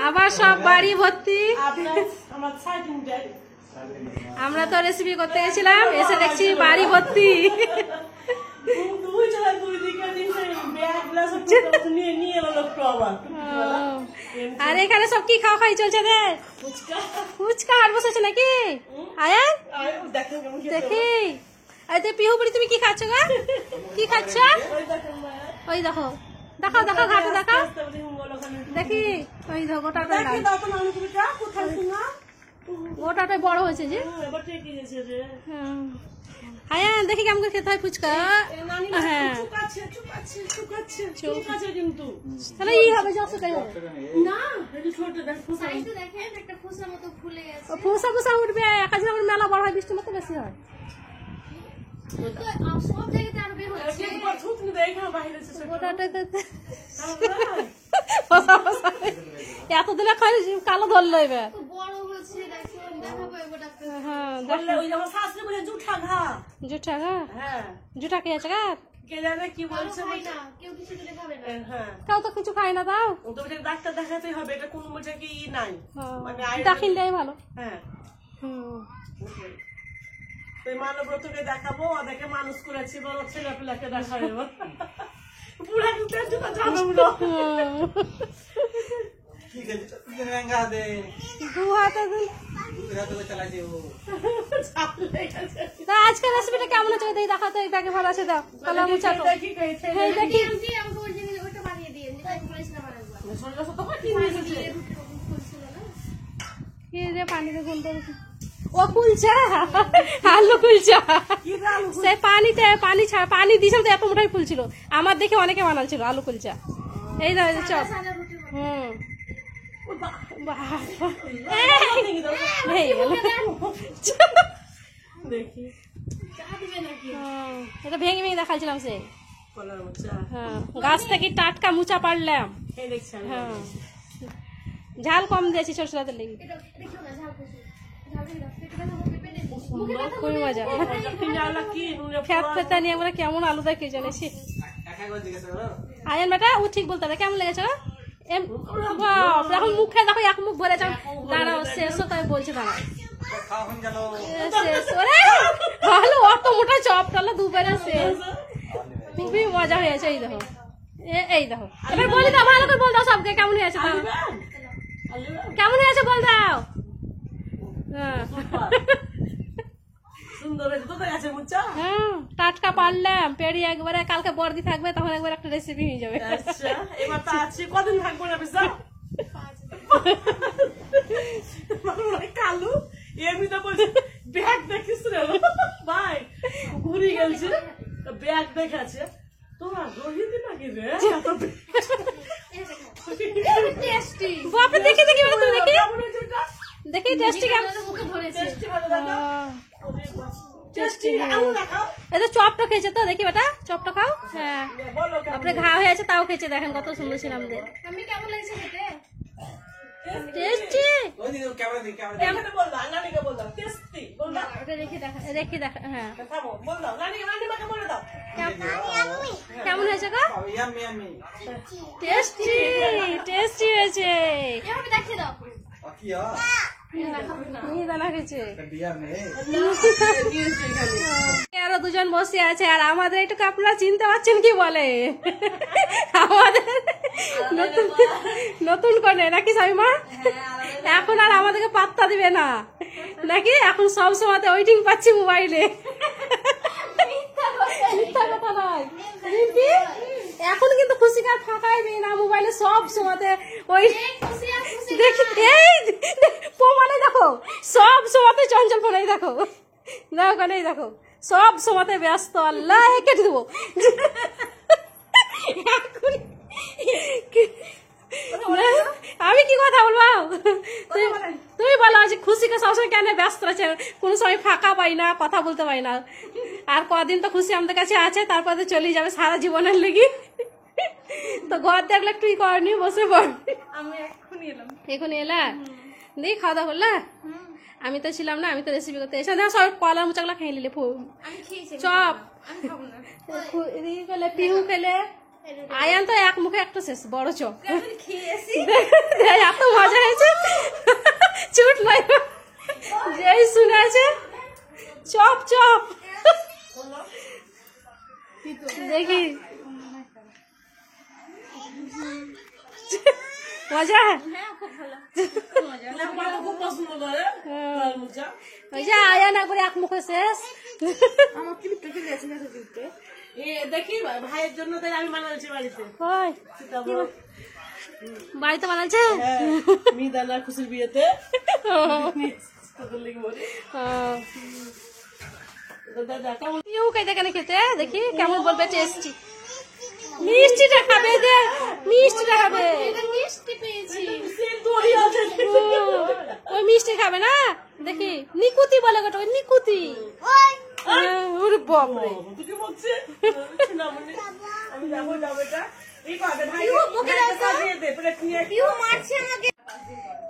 আবার সব বাড়ি ভর্তি। আমরা তো রেসিপি করতে গেছিলাম, এসে দেখছি বাড়ি ভর্তি। আর এখানে সব কি খাওয়া খাই চলছে রে? ফুচকা আর বসেছে নাকি? আয়ান দেখি। পিহু বুড়ি তুমি কি খাচ্ছ গা? কি খাচ্ছ? ওই দেখো দেখাও দেখাও ঘাটে দেখাও দেখি। ওই দেখো গোটাটাই বড় হয়েছে যে। হ্যাঁ দেখি কেমন করে খেতে হয় ফুচকা। হ্যাঁ তাহলে ই হবে ফুসা ফুসা উঠবে। একা যখন মেলা বড় হয় বৃষ্টির মতো বেশি হয়। এতদিনে কালো ধরলো এবার। জুঠা ঘা জুঠা খেয়েছে গা কি বলছে কেউ তো কিছু খাই না। তাও ডাক্তার দেখাতে হবে, এটা কোন বলছে কি নাই দাখিল দেয় ভালো। হ্যাঁ মানব্রতকে দেখাবো, ওদেরকে মানুষ করেছি, বড় ছেলে পিলাকে দেখাবো। আজকের রেসিপিটা কেমন হচ্ছে দেখাতো। এই ব্যাগে ভালো আছে দাও কলা মুচাটো দেখি পানিতে গুল করে। ও কুলচা আলু কুলচা সে পানিতে পানি ছাড়া পানি দিয়েছিলাম তো এত মোটাই ফুল ছিল। আমার দেখে অনেকে বানাচ্ছিল আলু কুলচা। এই দাও চপ। এটা ভেঙে ভেঙে দেখাচ্ছিলাম সে। হ্যাঁ গাছ থেকে টাটকা মুচা পারলাম। হ্যাঁ ঝাল কম দিয়েছি সরষের লেগে। খুবই মজা। ফ্যাট পেতা নিয়ে আমরা কেমন আলু দেখে জানিস। আয়ান বেটা ও ঠিক বলতে হবে। কেমন লেগেছে? এখন মুখে দেখো এক মুখ ভরে যাও। দাঁড়াও শেষ তাই বলছে দাঁড়াও শেষ। ভালো অত মোটা চপ টালা দুবারে শেষ। খুবই মজা হয়েছে। এই দেখো এই দেখো এবার বলে দাও ভালো করে বল দাও সবকে কেমন হয়েছে। কেমন হয়েছে বল দাও। হ্যাঁ টাটকা পারলাম পেড়ি একবারে। কালকে বর্দি থাকবে তখন একবার একটা রেসিপি হয়ে যাবে। কদিন থাকবো না কালু এমনি তো বলছে ব্যাগ দেখিস রে ভাই ঘুরে গেছে ব্যাগ দেখাচ্ছে তোমার রোহিত নাকি রে বাপরে দেখি দেখি দেখি টেস্টি কেমন এটা চপটা খেয়েছে তো দেখি বেটা চপটা খাও। হ্যাঁ আপনার ঘা হয়ে আছে তাও খেয়েছে। দেখেন কত সুন্দর ছিলাম। কেমন হয়েছে গো? টেস্টি টেস্টি হয়েছে। আরো দুজন বসে আছে আর আমাদের এটুকু আপনারা চিনতে পারছেন কি বলে আমাদের নতুন করে নাকি সাইমা? এখন আর আমাদেরকে পাত্তা দিবে না নাকি? এখন সব সময় ওয়েটিং পাচ্ছি মোবাইলে। মিথ্যা কথা নয় এখন কিন্তু খুশিকার ফাঁকাই নেই না মোবাইলে সব সময় ওই দেখি। এই প্রমাণে দেখো সব সময় চঞ্চল ফোনেই দেখো দেখো নেই দেখো সব সময় ব্যস্ত। আল্লাহ কেটে দেবো। আমি কি কথা বলবো? তুমি বলো যে খুশিকে সবসময় কেন ব্যস্ত আছে? কোন সময় ফাঁকা পাই না, কথা বলতে পাই না। আর কদিন তো খুশি আমাদের কাছে আছে, তারপর তো চলে যাবে সারা জীবনের লেগে। তো ঘর দেখলে একটু করনি বসে পড়। এখন এলা দেখি খাওয়া দাওয়া করলা? আমি তো ছিলাম না, আমি তো রেসিপি করতে এসে সব কলার মুচাগুলা খেয়ে নিলে চপ পিহু খেলে আয়ান তো এক মুখে একটা শেষ বড় চপ এত মজা হয়েছে চুট নাই যেই শুনে আছে চপ চপ দেখি মজা খুব পছন্দ করে ওই যে আয়ান একবার এক মুখে শেষ আমার ক্লিপটা চলে গেছে না ক্লিপটা দেখি ভাইয়ের জন্য তাই আমি বানাচ্ছি বাড়িতে কই সীতাভোগ। বাড়িতে বানাচ্ছে হ্যাঁ, মিহিদানা খুশির বিয়েতে তোদের লেগে বলি। দাদা কেমন পিউ খাইতে কেন খেতে দেখি কেমন বলবে টেস্টি মিষ্টিটা খাবে দে মিষ্টিটা খাবে দড়ি আছে ওই মিষ্টি খাবে না দেখি নিকুতি বলে গোটা ওই নিকুতি ওরে বাপরে তুই কি বলছিস আমি যাবো এটা এই কথা ভাই দিয়ে দে প্লেট নিয়ে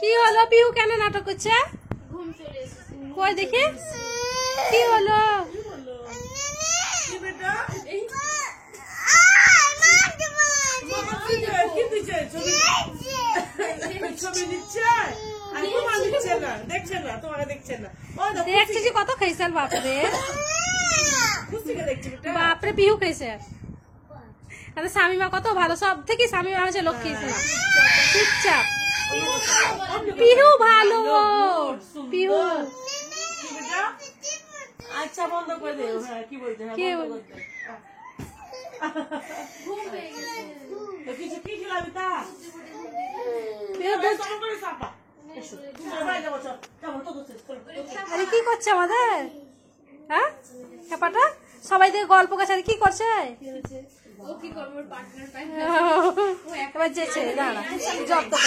কি হলো পিউ কেন নাটক করছে কই দেখি কি হলো কি বেটা এই কি দিচ্ছে ছবি দিচ্ছে আর তোমার দিচ্ছে না দেখছে না তোমাকে দেখছে না ও দেখছি যে কত খাইছাল বাপরে খুশিকে দেখছি বেটা বাপরে পিহু খাইছে আরে স্বামীমা কত ভালো সব থেকে স্বামীমা হচ্ছে লক্ষ্মী চুপচাপ পিহু ভালো পিহু কি বেটা আচ্ছা বন্ধ করে দে হ্যাঁ কি বলতে হ্যাঁ কি বন্ধ করে দে কিছু কি খেলাবি তা করে চাপা এসো ভাই যাবো যাবো তো আরে কি করছে আমাদের হ্যাঁ খেপাটা সবাই দিয়ে গল্প করছে আরে কি করছে এবার যেছে দাঁড়া জব তো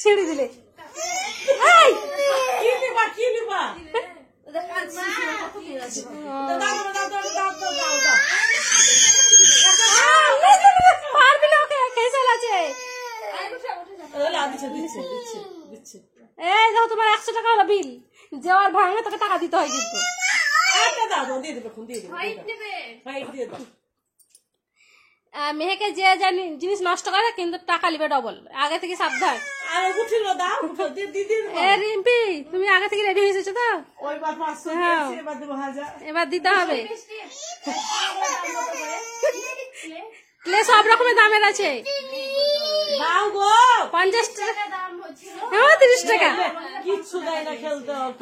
ছেড়ে দিলে কি নিবা কি নিবা পারবি না ওকে খেয়ে আছে এই দেখো তোমার 100 টাকা হলো বিল যাওয়ার ভাঙলে তোকে টাকা দিতে হয় কিন্তু মেহেকে যে জানি জিনিস নষ্ট করে কিন্তু টাকা নিবে ডবল আগে থেকে সাবধান এ রিম্পি তুমি আগে থেকে রেডি হয়ে এসেছো তো এবার দিতে হবে ক্লে সব রকমের দামের আছে 50 টাকা হ্যাঁ 30 টাকা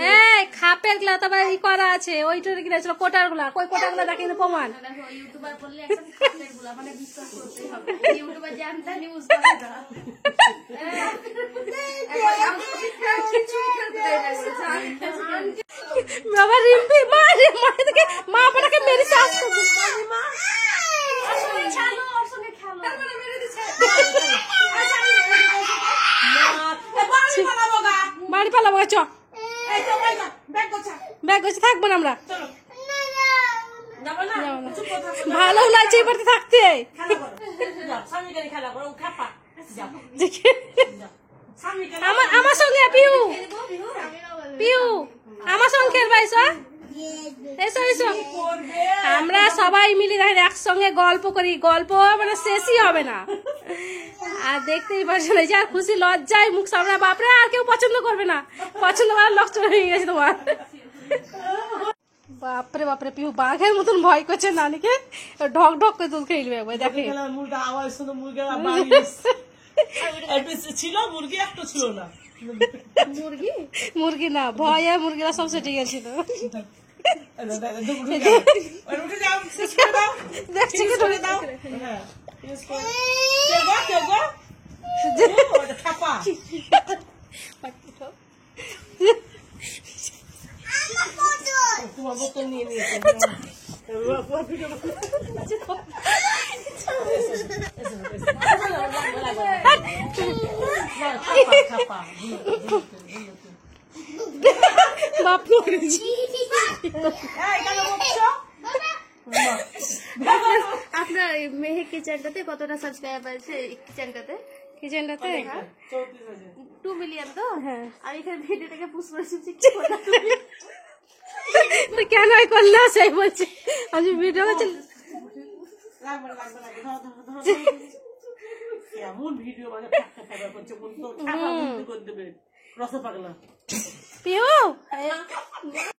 হ্যাঁ খাপের গুলা তারপরে ই করা আছে ওইটা কিনেছিল কোটার গুলা কই কোটার গুলা দেখে প্রমাণ বাবা রিম্পি মা দেখে মা আপনাকে মেরে চাষ করবো বাড়ি পালাবো চ ব্যাগ গোছে থাকবো না আমরা ভালো লাগছে এবারে থাকতে আমার সঙ্গে পিউ পিউ আমার সঙ্গে খেলবা এসো এসো এসো আমরা সবাই মিলে দেখেন একসঙ্গে গল্প করি গল্প মানে শেষই হবে না আর দেখতেই পারছো না যে আর খুশি লজ্জায় মুখ সামনে বাপরে আর কেউ পছন্দ করবে না পছন্দ করার লক্ষ্য হয়ে গেছে তোমার বাপরে বাপরে পিহু বাঘের মতন ভয় করছে নানিকে ঢক ঢক করে দুধ খেয়ে নেবে দেখে ছিল মুরগি একটা ছিল না মুরগি না ভয়ে মুরগিরা সব সেটে গেছিল দেখছি কি ধরে দাও তোমার বোতল নিয়ে নিয়েছে আপনার মেহে কিচেনটাতে কতটা সাবস্ক্রাইবার আছে কিচেনটাতে কিচেনটাতে 2 মিলিয়ন তো হ্যাঁ আমি এখানে ভিডিওটাকে পুশ করেছি তো কেন করলে সেই বলছি আমি ভিডিও করছি কেমন ভিডিও মানে করছে বলতো করে দেবে রস পাগলা পিউ